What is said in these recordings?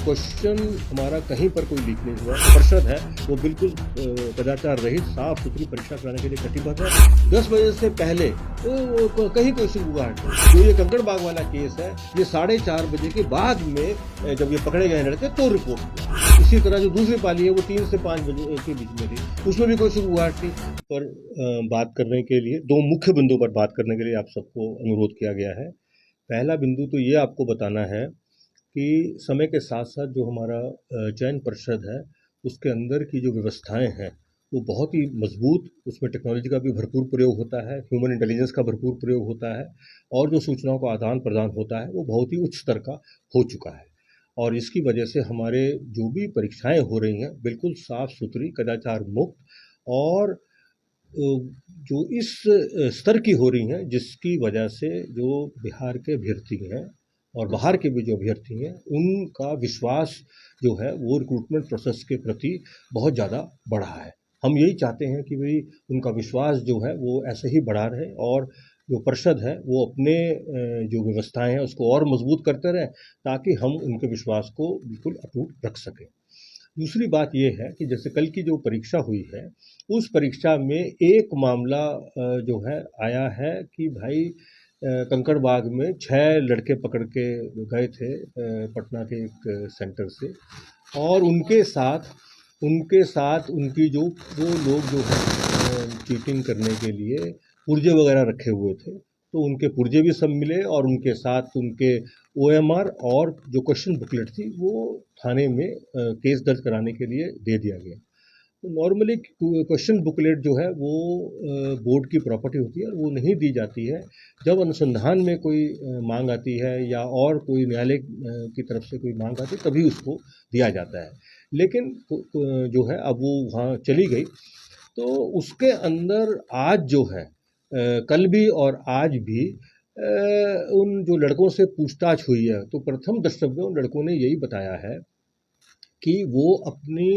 Question हमारा कहीं पर कोई लीक नहीं हुआ। परिषद है वो बिल्कुल कदाचार रहित साफ सुथरी परीक्षा कराने के लिए कटिबद्ध है। 10 बजे से पहले कहीं कोई सुगबुगाहट नहीं। जो ये कंकड़बाग वाला केस है, ये 4:30 बजे के बाद में जब ये पकड़े गए लड़के तो रिपोर्ट हुआ। इसी तरह जो दूसरी पाली है वो 3 से 5 बजे के बीच में थी, उसमें भी कोई सुगबुगाहट नहीं। पर बात करने के लिए दो मुख्य बिंदुओं पर बात करने के लिए आप सबको अनुरोध किया गया है। पहला बिंदु तो ये आपको बताना है कि समय के साथ साथ जो हमारा चयन परिषद है उसके अंदर की जो व्यवस्थाएं हैं वो बहुत ही मजबूत, उसमें टेक्नोलॉजी का भी भरपूर प्रयोग होता है, ह्यूमन इंटेलिजेंस का भरपूर प्रयोग होता है और जो सूचनाओं का आदान प्रदान होता है वो बहुत ही उच्च स्तर का हो चुका है। और इसकी वजह से हमारे जो भी परीक्षाएं हो रही हैं बिल्कुल साफ सुथरी, कदाचार मुक्त और जो इस स्तर की हो रही हैं जिसकी वजह से जो बिहार के अभ्यर्थी हैं और बाहर के भी जो अभ्यर्थी हैं उनका विश्वास जो है वो रिक्रूटमेंट प्रोसेस के प्रति बहुत ज़्यादा बढ़ा है। हम यही चाहते हैं कि भाई उनका विश्वास जो है वो ऐसे ही बढ़ा रहे और जो परिषद है वो अपने जो व्यवस्थाएं हैं उसको और मजबूत करते रहें ताकि हम उनके विश्वास को बिल्कुल अटूट रख सकें। दूसरी बात ये है कि जैसे कल की जो परीक्षा हुई है उस परीक्षा में एक मामला जो है आया है कि भाई कंकड़बाग में 6 लड़के पकड़ के गए थे पटना के एक सेंटर से और उनके साथ उनकी जो वो लोग जो है चीटिंग करने के लिए पुर्जे वगैरह रखे हुए थे, तो उनके पुर्जे भी सब मिले और उनके साथ उनके OMR और जो क्वेश्चन बुकलेट थी वो थाने में केस दर्ज कराने के लिए दे दिया गया। तो नॉर्मली क्वेश्चन बुकलेट जो है वो बोर्ड की प्रॉपर्टी होती है और वो नहीं दी जाती है। जब अनुसंधान में कोई मांग आती है या और कोई न्यायालय की तरफ से कोई मांग आती है तभी उसको दिया जाता है। लेकिन जो है अब वो वहाँ चली गई, तो उसके अंदर आज जो है कल भी और आज भी उन जो लड़कों से पूछताछ हुई है तो प्रथम द्रष्टव्य उन लड़कों ने यही बताया है कि वो अपनी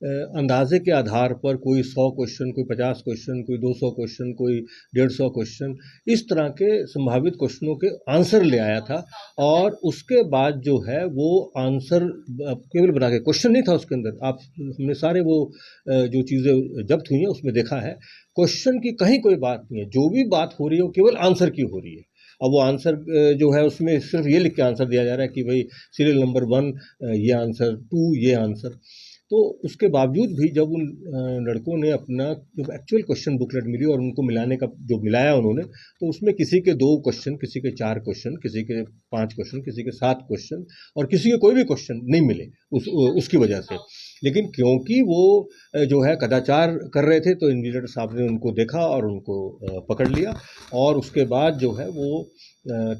अंदाजे के आधार पर कोई 100 क्वेश्चन, कोई 50 क्वेश्चन, कोई 200 क्वेश्चन, कोई 150 क्वेश्चन, इस तरह के संभावित क्वेश्चनों के आंसर ले आया था और उसके बाद जो है वो आंसर केवल बना के, क्वेश्चन नहीं था उसके अंदर। आप हमने सारे वो जो चीज़ें जब्त हुई हैं उसमें देखा है क्वेश्चन की कहीं कोई बात नहीं है, जो भी बात हो रही है वो केवल आंसर की हो रही है। अब वो आंसर जो है उसमें सिर्फ ये लिख के आंसर दिया जा रहा है कि भाई सीरियल नंबर 1 ये आंसर, 2 ये आंसर। तो उसके बावजूद भी जब उन लड़कों ने अपना जब एक्चुअल क्वेश्चन बुकलेट मिली और उनको मिलाने का जो मिलाया उन्होंने, तो उसमें किसी के 2 क्वेश्चन, किसी के 4 क्वेश्चन, किसी के 5 क्वेश्चन, किसी के 7 क्वेश्चन और किसी के कोई भी क्वेश्चन नहीं मिले उसकी वजह से। लेकिन क्योंकि वो जो है कदाचार कर रहे थे तो इन्विजिलेटर साहब ने उनको देखा और उनको पकड़ लिया और उसके बाद जो है वो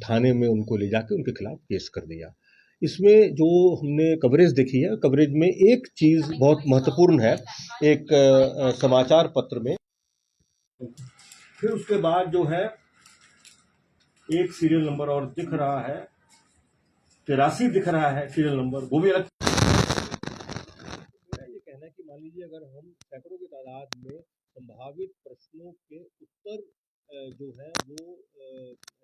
थाने में उनको ले जाके उनके खिलाफ केस कर दिया। इसमें जो हमने कवरेज देखी है, कवरेज में एक चीज़ बहुत महत्वपूर्ण है, एक समाचार पत्र में फिर उसके बाद जो है एक सीरियल नंबर और दिख रहा है, 83 दिख रहा है सीरियल नंबर, वो भी अलग। ये कहना है कि मान लीजिए अगर हम सैकड़ों की तादाद में संभावित प्रश्नों के उत्तर जो है वो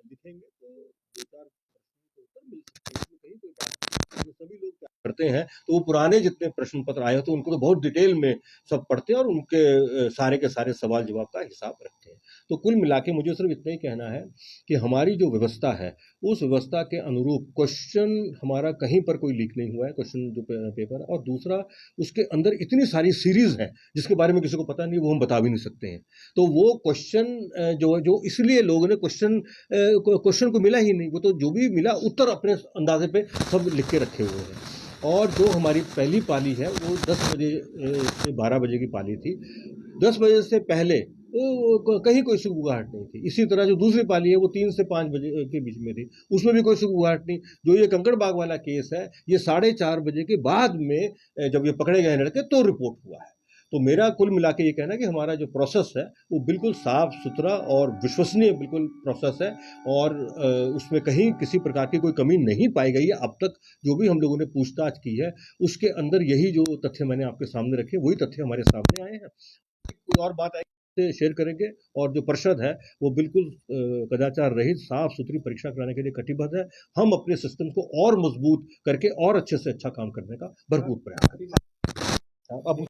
लिखेंगे तो 2-4 प्रश्नों के उत्तर मिल सकते हैं, इसमें कहीं कोई बात नहीं। जो सभी लोग क्या करते हैं तो वो पुराने जितने प्रश्न पत्र आए होते हैं उनको तो बहुत डिटेल में सब पढ़ते हैं और उनके सारे के सारे सवाल जवाब का हिसाब रखते हैं। तो कुल मिला के मुझे सिर्फ इतना ही कहना है कि हमारी जो व्यवस्था है उस व्यवस्था के अनुरूप क्वेश्चन हमारा कहीं पर कोई लीक नहीं हुआ है, क्वेश्चन जो पेपर है। और दूसरा उसके अंदर इतनी सारी सीरीज है जिसके बारे में किसी को पता नहीं, वो हम बता भी नहीं सकते हैं। तो वो क्वेश्चन जो इसलिए लोगों ने क्वेश्चन को मिला ही नहीं, वो तो जो भी मिला उत्तर अपने अंदाजे पे सब लिख के रखे हुए हैं। और जो हमारी पहली पाली है वो 10 बजे से 12 बजे की पाली थी। 10 बजे से पहले कहीं कोई सुगबुगाहट नहीं थी। इसी तरह जो दूसरी पाली है वो 3 से 5 बजे के बीच में थी, उसमें भी कोई सुगबुगाहट नहीं। जो ये कंकड़बाग वाला केस है ये 4:30 बजे के बाद में जब ये पकड़े गए लड़के तो रिपोर्ट हुआ है। तो मेरा कुल मिला के ये कहना है कि हमारा जो प्रोसेस है वो बिल्कुल साफ सुथरा और विश्वसनीय बिल्कुल प्रोसेस है और उसमें कहीं किसी प्रकार की कोई कमी नहीं पाई गई है। अब तक जो भी हम लोगों ने पूछताछ की है उसके अंदर यही जो तथ्य मैंने आपके सामने रखे वही तथ्य हमारे सामने आए हैं। कोई और बात आई से शेयर करेंगे और जो परिषद है वो बिल्कुल कदाचार रहित साफ सुथरी परीक्षा कराने के लिए कटिबद्ध है। हम अपने सिस्टम को और मजबूत करके और अच्छे से अच्छा काम करने का भरपूर प्रयास करेंगे। अब